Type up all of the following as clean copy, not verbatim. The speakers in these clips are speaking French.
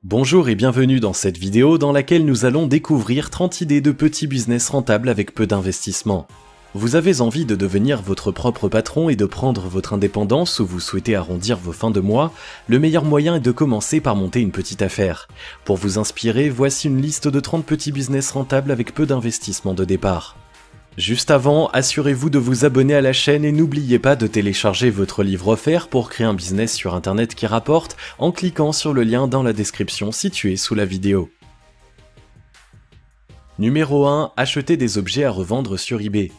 Bonjour et bienvenue dans cette vidéo dans laquelle nous allons découvrir 30 idées de petits business rentables avec peu d'investissement. Vous avez envie de devenir votre propre patron et de prendre votre indépendance ou vous souhaitez arrondir vos fins de mois, le meilleur moyen est de commencer par monter une petite affaire. Pour vous inspirer, voici une liste de 30 petits business rentables avec peu d'investissement de départ. Juste avant, assurez-vous de vous abonner à la chaîne et n'oubliez pas de télécharger votre livre offert pour créer un business sur internet qui rapporte en cliquant sur le lien dans la description situé sous la vidéo. Numéro 1. Acheter des objets à revendre sur eBay.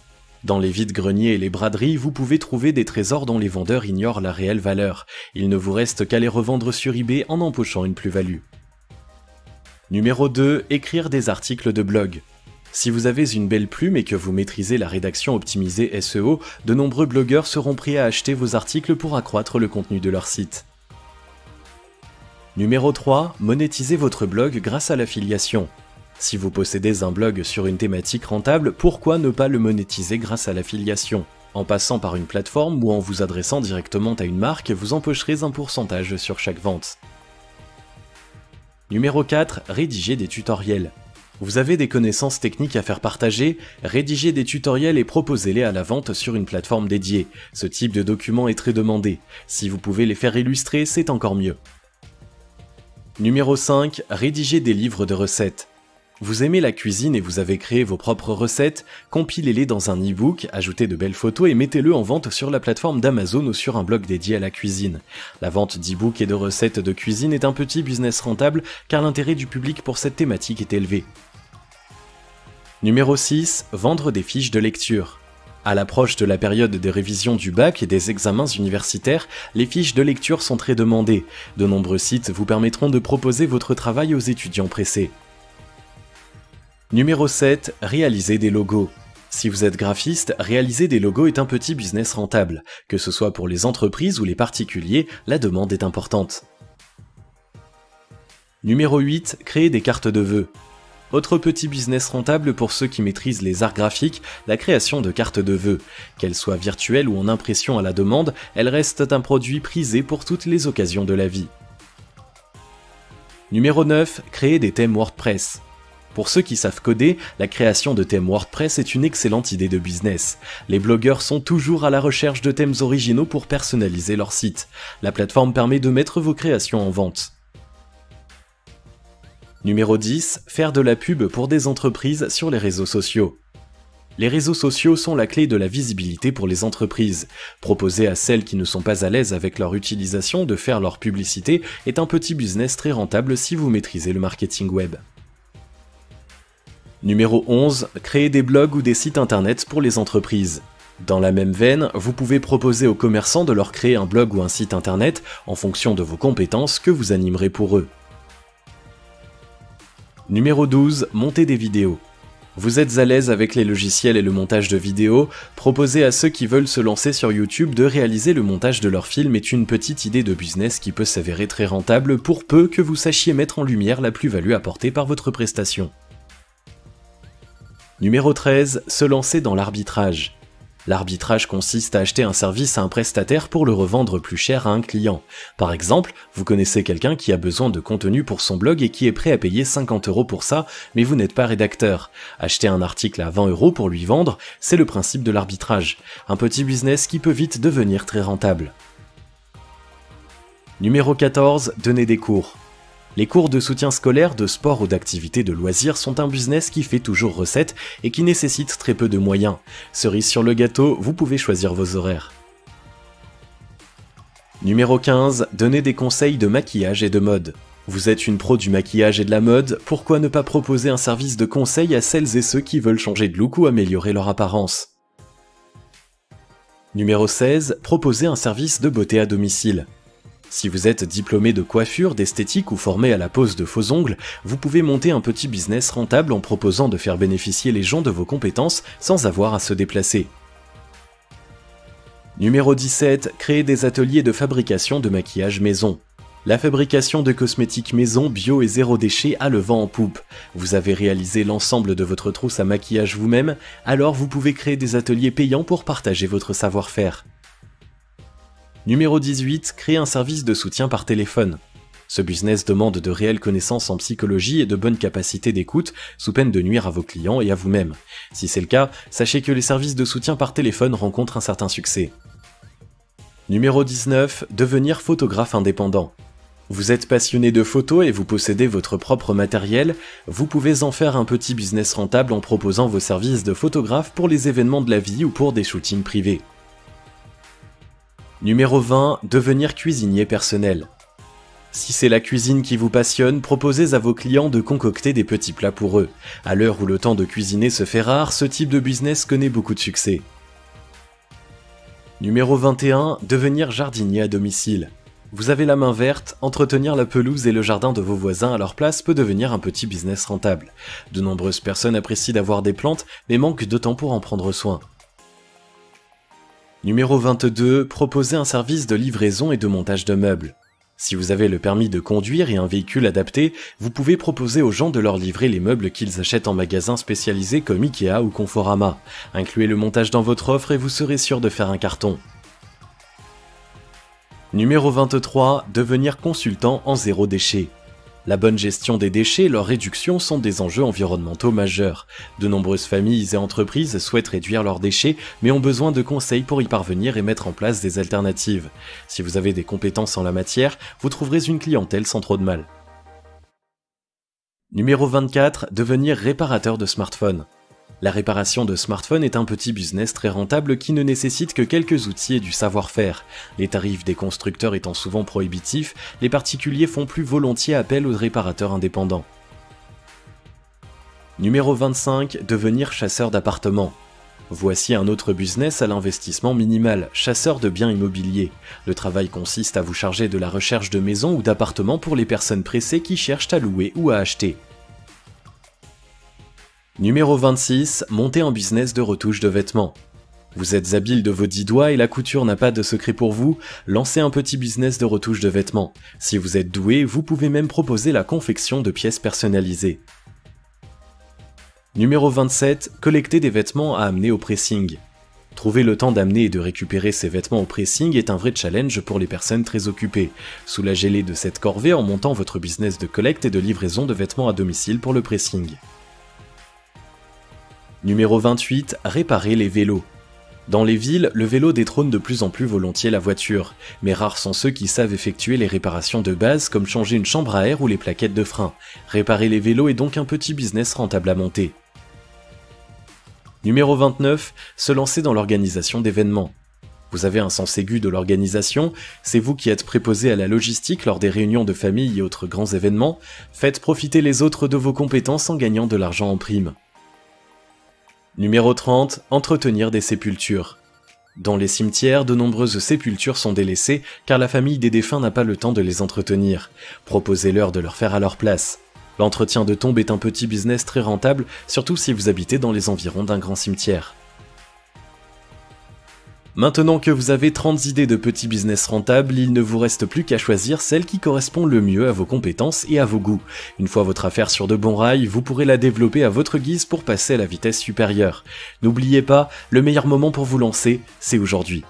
Dans les vides-greniers et les braderies, vous pouvez trouver des trésors dont les vendeurs ignorent la réelle valeur. Il ne vous reste qu'à les revendre sur eBay en empochant une plus-value. Numéro 2. Écrire des articles de blog. Si vous avez une belle plume et que vous maîtrisez la rédaction optimisée SEO, de nombreux blogueurs seront prêts à acheter vos articles pour accroître le contenu de leur site. Numéro 3. Monétiser votre blog grâce à l'affiliation. Si vous possédez un blog sur une thématique rentable, pourquoi ne pas le monétiser grâce à l'affiliation ? En passant par une plateforme ou en vous adressant directement à une marque, vous empocherez un pourcentage sur chaque vente. Numéro 4. Rédiger des tutoriels. Vous avez des connaissances techniques à faire partager, rédigez des tutoriels et proposez-les à la vente sur une plateforme dédiée. Ce type de document est très demandé. Si vous pouvez les faire illustrer, c'est encore mieux. Numéro 5. Rédiger des livres de recettes. Vous aimez la cuisine et vous avez créé vos propres recettes, compilez-les dans un e-book, ajoutez de belles photos et mettez-le en vente sur la plateforme d'Amazon ou sur un blog dédié à la cuisine. La vente d'e-books et de recettes de cuisine est un petit business rentable car l'intérêt du public pour cette thématique est élevé. Numéro 6. Vendre des fiches de lecture. À l'approche de la période des révisions du bac et des examens universitaires, les fiches de lecture sont très demandées. De nombreux sites vous permettront de proposer votre travail aux étudiants pressés. Numéro 7. Réaliser des logos. Si vous êtes graphiste, réaliser des logos est un petit business rentable. Que ce soit pour les entreprises ou les particuliers, la demande est importante. Numéro 8. Créer des cartes de vœux. Autre petit business rentable pour ceux qui maîtrisent les arts graphiques, la création de cartes de vœux. Qu'elles soient virtuelles ou en impression à la demande, elles restent un produit prisé pour toutes les occasions de la vie. Numéro 9. Créer des thèmes WordPress. Pour ceux qui savent coder, la création de thèmes WordPress est une excellente idée de business. Les blogueurs sont toujours à la recherche de thèmes originaux pour personnaliser leur site. La plateforme permet de mettre vos créations en vente. Numéro 10. Faire de la pub pour des entreprises sur les réseaux sociaux. Les réseaux sociaux sont la clé de la visibilité pour les entreprises. Proposer à celles qui ne sont pas à l'aise avec leur utilisation de faire leur publicité est un petit business très rentable si vous maîtrisez le marketing web. Numéro 11. Créer des blogs ou des sites internet pour les entreprises. Dans la même veine, vous pouvez proposer aux commerçants de leur créer un blog ou un site internet en fonction de vos compétences que vous animerez pour eux. Numéro 12. Monter des vidéos. Vous êtes à l'aise avec les logiciels et le montage de vidéos, proposez à ceux qui veulent se lancer sur YouTube de réaliser le montage de leurs films est une petite idée de business qui peut s'avérer très rentable pour peu que vous sachiez mettre en lumière la plus-value apportée par votre prestation. Numéro 13. Se lancer dans l'arbitrage. L'arbitrage consiste à acheter un service à un prestataire pour le revendre plus cher à un client. Par exemple, vous connaissez quelqu'un qui a besoin de contenu pour son blog et qui est prêt à payer 50 € pour ça, mais vous n'êtes pas rédacteur. Acheter un article à 20 € pour lui vendre, c'est le principe de l'arbitrage. Un petit business qui peut vite devenir très rentable. Numéro 14. Donner des cours. Les cours de soutien scolaire, de sport ou d'activités de loisirs sont un business qui fait toujours recette et qui nécessite très peu de moyens. Cerise sur le gâteau, vous pouvez choisir vos horaires. Numéro 15. Donner des conseils de maquillage et de mode. Vous êtes une pro du maquillage et de la mode, pourquoi ne pas proposer un service de conseil à celles et ceux qui veulent changer de look ou améliorer leur apparence ? Numéro 16. Proposer un service de beauté à domicile. Si vous êtes diplômé de coiffure, d'esthétique ou formé à la pose de faux ongles, vous pouvez monter un petit business rentable en proposant de faire bénéficier les gens de vos compétences sans avoir à se déplacer. Numéro 17. Créer des ateliers de fabrication de maquillage maison. La fabrication de cosmétiques maison bio et zéro déchet a le vent en poupe. Vous avez réalisé l'ensemble de votre trousse à maquillage vous-même, alors vous pouvez créer des ateliers payants pour partager votre savoir-faire. Numéro 18. Créer un service de soutien par téléphone. Ce business demande de réelles connaissances en psychologie et de bonnes capacités d'écoute, sous peine de nuire à vos clients et à vous-même. Si c'est le cas, sachez que les services de soutien par téléphone rencontrent un certain succès. Numéro 19. Devenir photographe indépendant. Vous êtes passionné de photos et vous possédez votre propre matériel, vous pouvez en faire un petit business rentable en proposant vos services de photographe pour les événements de la vie ou pour des shootings privés. Numéro 20. Devenir cuisinier personnel. Si c'est la cuisine qui vous passionne, proposez à vos clients de concocter des petits plats pour eux. À l'heure où le temps de cuisiner se fait rare, ce type de business connaît beaucoup de succès. Numéro 21. Devenir jardinier à domicile. Vous avez la main verte, entretenir la pelouse et le jardin de vos voisins à leur place peut devenir un petit business rentable. De nombreuses personnes apprécient d'avoir des plantes, mais manquent de temps pour en prendre soin. Numéro 22. Proposer un service de livraison et de montage de meubles. Si vous avez le permis de conduire et un véhicule adapté, vous pouvez proposer aux gens de leur livrer les meubles qu'ils achètent en magasins spécialisés comme Ikea ou Conforama. Incluez le montage dans votre offre et vous serez sûr de faire un carton. Numéro 23. Devenir consultant en zéro déchet. La bonne gestion des déchets et leur réduction sont des enjeux environnementaux majeurs. De nombreuses familles et entreprises souhaitent réduire leurs déchets, mais ont besoin de conseils pour y parvenir et mettre en place des alternatives. Si vous avez des compétences en la matière, vous trouverez une clientèle sans trop de mal. Numéro 24. Devenir réparateur de smartphones. La réparation de smartphones est un petit business très rentable qui ne nécessite que quelques outils et du savoir-faire. Les tarifs des constructeurs étant souvent prohibitifs, les particuliers font plus volontiers appel aux réparateurs indépendants. Numéro 25. Devenir chasseur d'appartements. Voici un autre business à l'investissement minimal, chasseur de biens immobiliers. Le travail consiste à vous charger de la recherche de maisons ou d'appartements pour les personnes pressées qui cherchent à louer ou à acheter. Numéro 26. Monter un business de retouche de vêtements. Vous êtes habile de vos 10 doigts et la couture n'a pas de secret pour vous, lancez un petit business de retouche de vêtements. Si vous êtes doué, vous pouvez même proposer la confection de pièces personnalisées. Numéro 27. Collecter des vêtements à amener au pressing. Trouver le temps d'amener et de récupérer ces vêtements au pressing est un vrai challenge pour les personnes très occupées. Soulagez-les de cette corvée en montant votre business de collecte et de livraison de vêtements à domicile pour le pressing. Numéro 28. Réparer les vélos. Dans les villes, le vélo détrône de plus en plus volontiers la voiture, mais rares sont ceux qui savent effectuer les réparations de base comme changer une chambre à air ou les plaquettes de frein. Réparer les vélos est donc un petit business rentable à monter. Numéro 29. Se lancer dans l'organisation d'événements. Vous avez un sens aigu de l'organisation, c'est vous qui êtes préposé à la logistique lors des réunions de famille et autres grands événements, faites profiter les autres de vos compétences en gagnant de l'argent en prime. Numéro 30. Entretenir des sépultures. Dans les cimetières, de nombreuses sépultures sont délaissées car la famille des défunts n'a pas le temps de les entretenir. Proposez-leur de leur faire à leur place. L'entretien de tombes est un petit business très rentable, surtout si vous habitez dans les environs d'un grand cimetière. Maintenant que vous avez 30 idées de petits business rentables, il ne vous reste plus qu'à choisir celle qui correspond le mieux à vos compétences et à vos goûts. Une fois votre affaire sur de bons rails, vous pourrez la développer à votre guise pour passer à la vitesse supérieure. N'oubliez pas, le meilleur moment pour vous lancer, c'est aujourd'hui.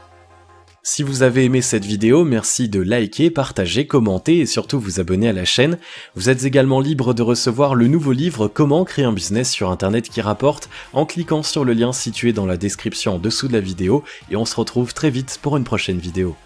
Si vous avez aimé cette vidéo, merci de liker, partager, commenter et surtout vous abonner à la chaîne. Vous êtes également libre de recevoir le nouveau livre Comment créer un business sur internet qui rapporte en cliquant sur le lien situé dans la description en dessous de la vidéo et on se retrouve très vite pour une prochaine vidéo.